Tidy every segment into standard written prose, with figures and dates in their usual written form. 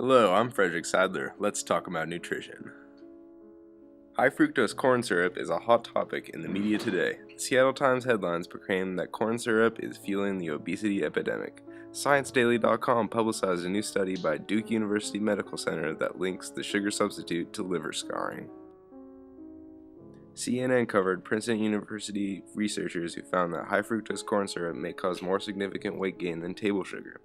Hello, I'm Frederick Sadler. Let's talk about nutrition. High fructose corn syrup is a hot topic in the media today. The Seattle Times headlines proclaim that corn syrup is fueling the obesity epidemic. ScienceDaily.com publicized a new study by Duke University Medical Center that links the sugar substitute to liver scarring. CNN covered Princeton University researchers who found that high fructose corn syrup may cause more significant weight gain than table sugar.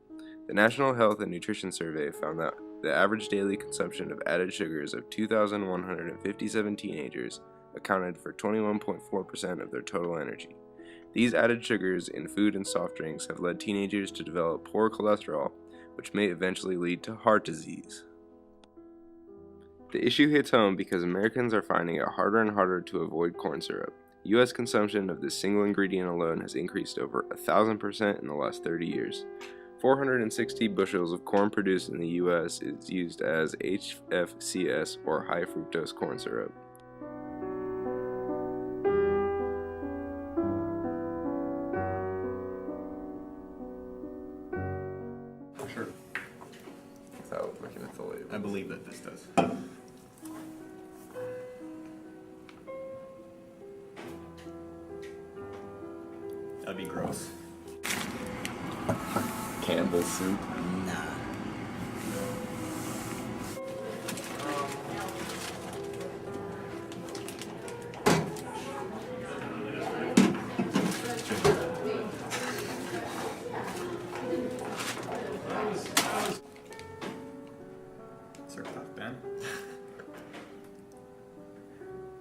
The National Health and Nutrition Survey found that the average daily consumption of added sugars of 2,157 teenagers accounted for 21.4% of their total energy. These added sugars in food and soft drinks have led teenagers to develop poor cholesterol, which may eventually lead to heart disease. The issue hits home because Americans are finding it harder and harder to avoid corn syrup. U.S. consumption of this single ingredient alone has increased over 1,000% in the last 30 years. 460 bushels of corn produced in the U.S. is used as HFCS, or high fructose corn syrup. Sure. Without looking at the label. I believe that this does. That'd be gross. Campbell soup. Surf off, Ben.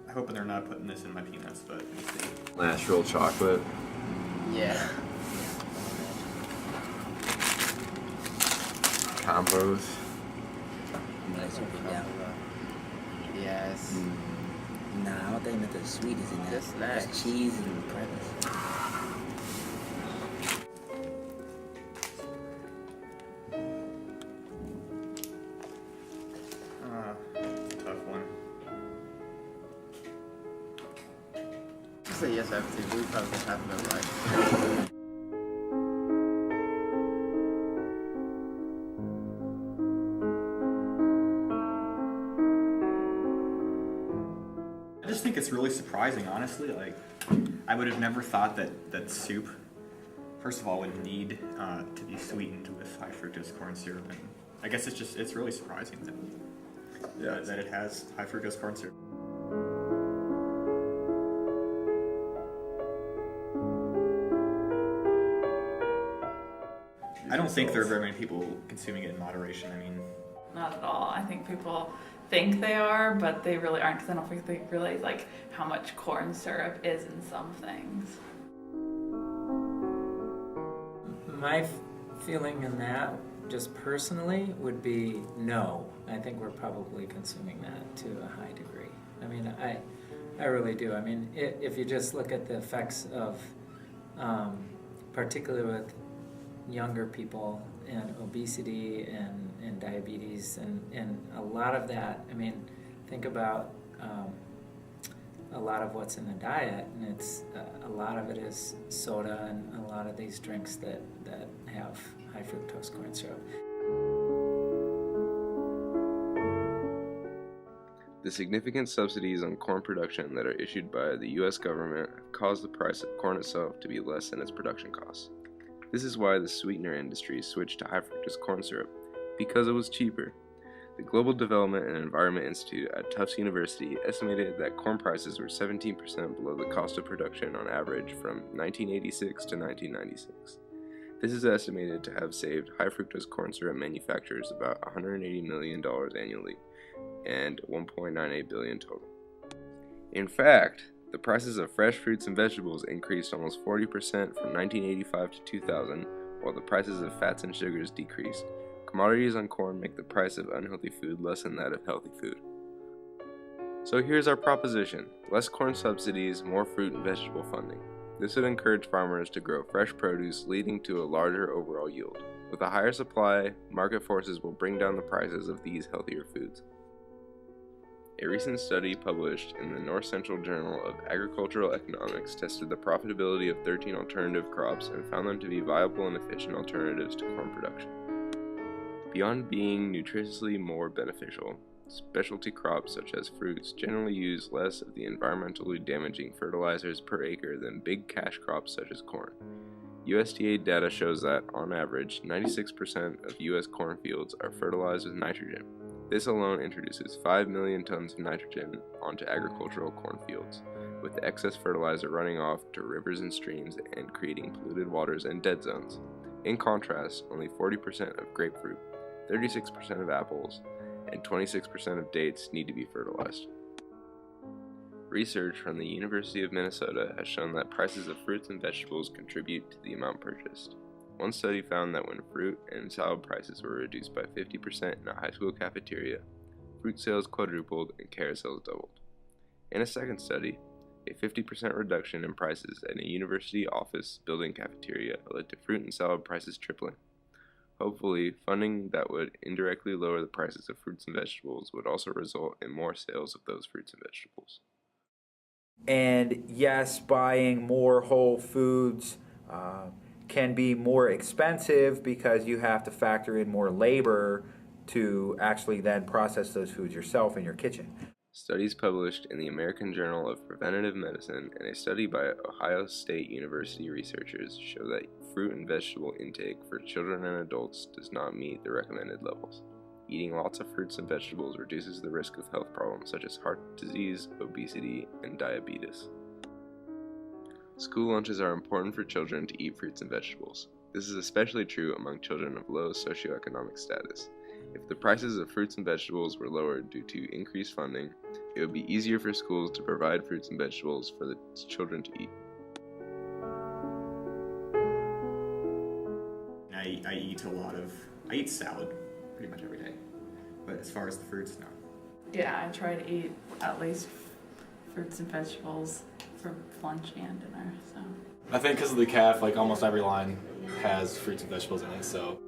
I hope they're not putting this in my peanuts, but we'll see. Natural chocolate. Yeah. Combos. Nice and big down. Yes. Nah, I don't think nothing sweet is in that. Just snacks. Just cheese and pretzels. Tough one. I say yes after we probably just have to right. I just think it's really surprising, honestly. Like, I would have never thought that soup, first of all, would need to be sweetened with high fructose corn syrup, and I guess it's really surprising that it has high fructose corn syrup. I don't think there are very many people consuming it in moderation. I mean, Not at all. I think people think they are, but they really aren't, because I don't think they realize like how much corn syrup is in some things. My feeling in that, just personally, would be no. I think we're probably consuming that to a high degree. I mean, I really do. I mean, if you just look at the effects of, particularly with younger people and obesity and diabetes and a lot of that, I mean, think about a lot of what's in the diet, and it's a lot of it is soda and a lot of these drinks that have high fructose corn syrup. The significant subsidies on corn production that are issued by the U.S. government have caused the price of corn itself to be less than its production costs. This is why the sweetener industry switched to high fructose corn syrup, because it was cheaper. The Global Development and Environment Institute at Tufts University estimated that corn prices were 17% below the cost of production on average from 1986 to 1996. This is estimated to have saved high fructose corn syrup manufacturers about $180 million annually and $1.98 billion total. In fact, the prices of fresh fruits and vegetables increased almost 40% from 1985 to 2000, while the prices of fats and sugars decreased. Commodities on corn make the price of unhealthy food less than that of healthy food. So here's our proposition: less corn subsidies, more fruit and vegetable funding. This would encourage farmers to grow fresh produce, leading to a larger overall yield. With a higher supply, market forces will bring down the prices of these healthier foods. A recent study published in the North Central Journal of Agricultural Economics tested the profitability of 13 alternative crops and found them to be viable and efficient alternatives to corn production. Beyond being nutritiously more beneficial, specialty crops such as fruits generally use less of the environmentally damaging fertilizers per acre than big cash crops such as corn. USDA data shows that, on average, 96% of U.S. cornfields are fertilized with nitrogen. This alone introduces 5 million tons of nitrogen onto agricultural cornfields, with the excess fertilizer running off to rivers and streams and creating polluted waters and dead zones. In contrast, only 40% of grapefruit, 36% of apples, and 26% of dates need to be fertilized. Research from the University of Minnesota has shown that prices of fruits and vegetables contribute to the amount purchased. One study found that when fruit and salad prices were reduced by 50% in a high school cafeteria, fruit sales quadrupled and carrot sales doubled. In a second study, a 50% reduction in prices at a university office building cafeteria led to fruit and salad prices tripling. Hopefully, funding that would indirectly lower the prices of fruits and vegetables would also result in more sales of those fruits and vegetables. And yes, buying more whole foods can be more expensive because you have to factor in more labor to actually then process those foods yourself in your kitchen. Studies published in the American Journal of Preventive Medicine and a study by Ohio State University researchers show that fruit and vegetable intake for children and adults does not meet the recommended levels. Eating lots of fruits and vegetables reduces the risk of health problems such as heart disease, obesity, and diabetes. School lunches are important for children to eat fruits and vegetables. This is especially true among children of low socioeconomic status. If the prices of fruits and vegetables were lowered due to increased funding, it would be easier for schools to provide fruits and vegetables for the children to eat. I eat salad pretty much every day, but as far as the fruits, no. Yeah, I try to eat at least fruits and vegetables for lunch and dinner, so. I think because of the calf, like almost every line has fruits and vegetables in it, so.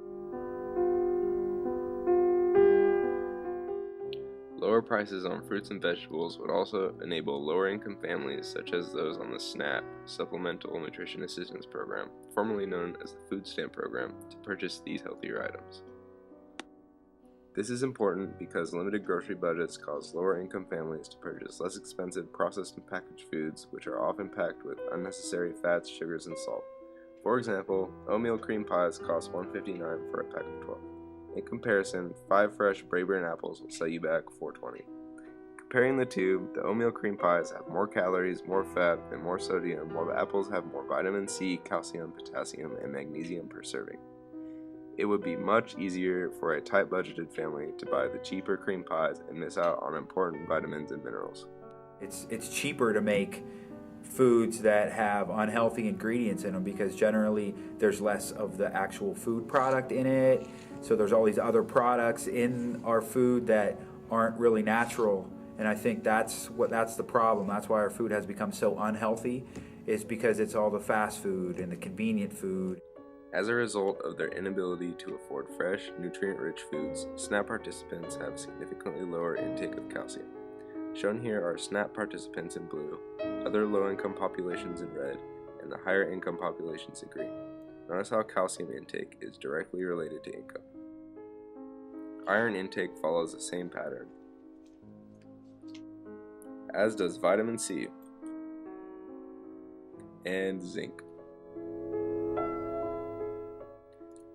Lower prices on fruits and vegetables would also enable lower-income families, such as those on the SNAP, Supplemental Nutrition Assistance Program, formerly known as the Food Stamp Program, to purchase these healthier items. This is important because limited grocery budgets cause lower-income families to purchase less expensive processed and packaged foods, which are often packed with unnecessary fats, sugars, and salt. For example, oatmeal cream pies cost $1.59 for a pack of 12. In comparison, 5 fresh Braeburn apples will set you back $4.20. Comparing the two, the oatmeal cream pies have more calories, more fat, and more sodium, while the apples have more vitamin C, calcium, potassium, and magnesium per serving. It would be much easier for a tight-budgeted family to buy the cheaper cream pies and miss out on important vitamins and minerals. It's cheaper to make foods that have unhealthy ingredients in them because generally there's less of the actual food product in it. So there's all these other products in our food that aren't really natural. And I think that's the problem. That's why our food has become so unhealthy, is because it's all the fast food and the convenient food. As a result of their inability to afford fresh, nutrient-rich foods, SNAP participants have significantly lower intake of calcium. Shown here are SNAP participants in blue, other low-income populations in red, and the higher-income populations in green. Notice how calcium intake is directly related to income. Iron intake follows the same pattern, as does vitamin C and zinc.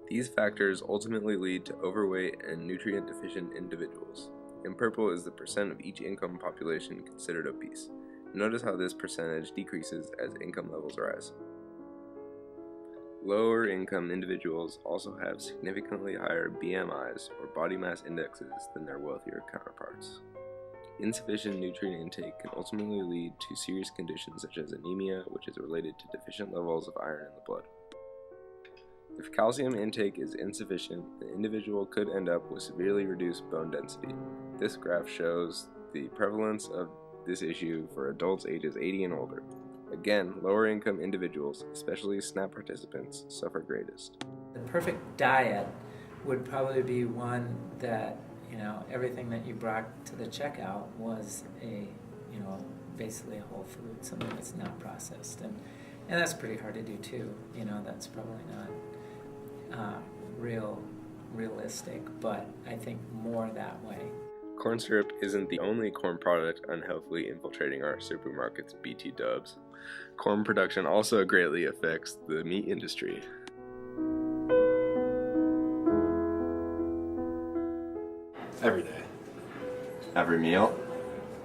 These factors ultimately lead to overweight and nutrient-deficient individuals. In purple is the percent of each income population considered obese. Notice how this percentage decreases as income levels rise. Lower income individuals also have significantly higher BMIs or body mass indexes than their wealthier counterparts. Insufficient nutrient intake can ultimately lead to serious conditions such as anemia, which is related to deficient levels of iron in the blood. If calcium intake is insufficient, the individual could end up with severely reduced bone density. This graph shows the prevalence of this issue for adults ages 80 and older. Again, lower income individuals, especially SNAP participants, suffer greatest. The perfect diet would probably be one that, everything that you brought to the checkout was basically a whole food, something that's not processed. And that's pretty hard to do too. That's probably not real realistic, but I think more that way. Corn syrup isn't the only corn product unhealthily infiltrating our supermarkets' BT dubs. Corn production also greatly affects the meat industry. Every day. Every meal?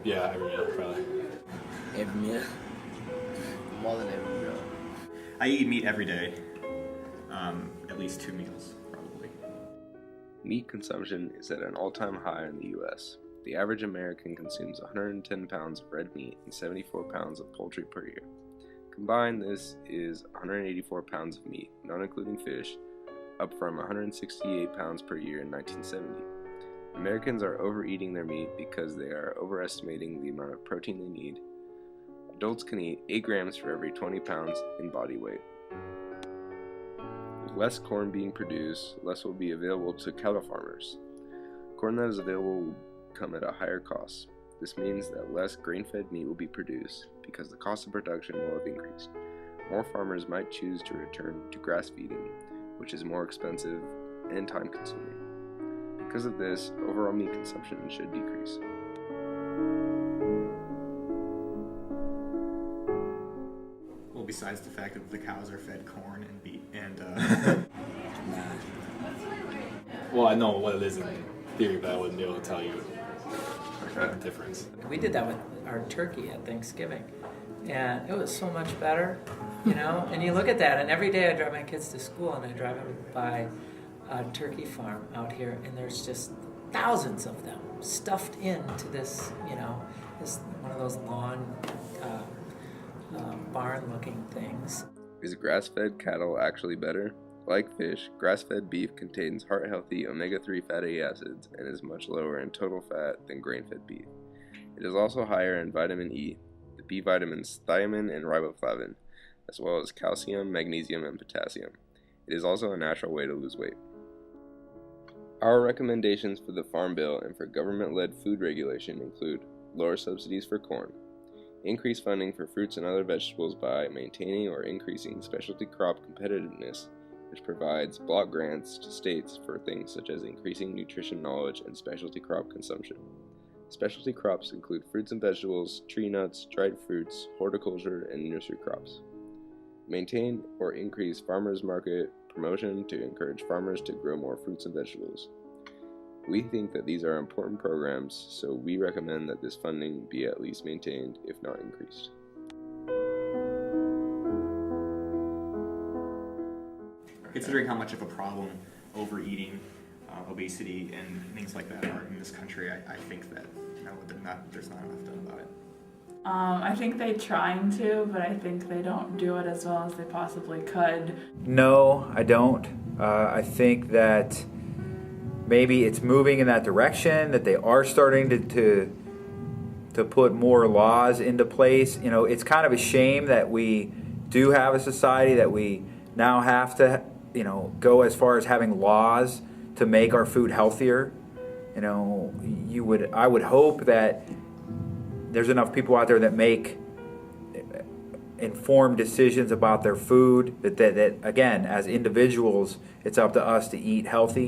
Yeah, every meal, probably. Every meal. More than every meal. I eat meat every day. At least 2 meals, probably. Meat consumption is at an all-time high in the U.S. The average American consumes 110 pounds of red meat and 74 pounds of poultry per year. Combined, this is 184 pounds of meat, not including fish, up from 168 pounds per year in 1970. Americans are overeating their meat because they are overestimating the amount of protein they need. Adults can eat 8 grams for every 20 pounds in body weight. With less corn being produced, less will be available to cattle farmers. Corn that is available will come at a higher cost. This means that less grain-fed meat will be produced because the cost of production will have increased. More farmers might choose to return to grass feeding, which is more expensive and time-consuming. Because of this, overall meat consumption should decrease. Well, besides the fact that the cows are fed corn and beet and Well, I know what it is in theory, but I wouldn't be able to tell you the difference. We did that with our turkey at Thanksgiving, and it was so much better, you know. And you look at that, and every day I drive my kids to school, and I drive them by a turkey farm out here, and there's just thousands of them stuffed into this, you know, this one of those lawn barn-looking things. Is grass-fed cattle actually better? Like fish, grass-fed beef contains heart-healthy omega-3 fatty acids and is much lower in total fat than grain-fed beef. It is also higher in vitamin E, the B vitamins thiamine and riboflavin, as well as calcium, magnesium, and potassium. It is also a natural way to lose weight. Our recommendations for the Farm Bill and for government-led food regulation include lower subsidies for corn, increase funding for fruits and other vegetables by maintaining or increasing specialty crop competitiveness, which provides block grants to states for things such as increasing nutrition knowledge and specialty crop consumption. Specialty crops include fruits and vegetables, tree nuts, dried fruits, horticulture, and nursery crops. Maintain or increase farmers market promotion to encourage farmers to grow more fruits and vegetables. We think that these are important programs, so we recommend that this funding be at least maintained, if not increased. considering how much of a problem overeating, obesity, and things like that are in this country, I think that there's not enough done about it. I think they're trying to, but I think they don't do it as well as they possibly could. No, I don't. I think that maybe it's moving in that direction, that they are starting to put more laws into place. You know, it's kind of a shame that we do have a society that we now have to, go as far as having laws to make our food healthier. I would hope that there's enough people out there that make informed decisions about their food, that again, as individuals, it's up to us to eat healthy.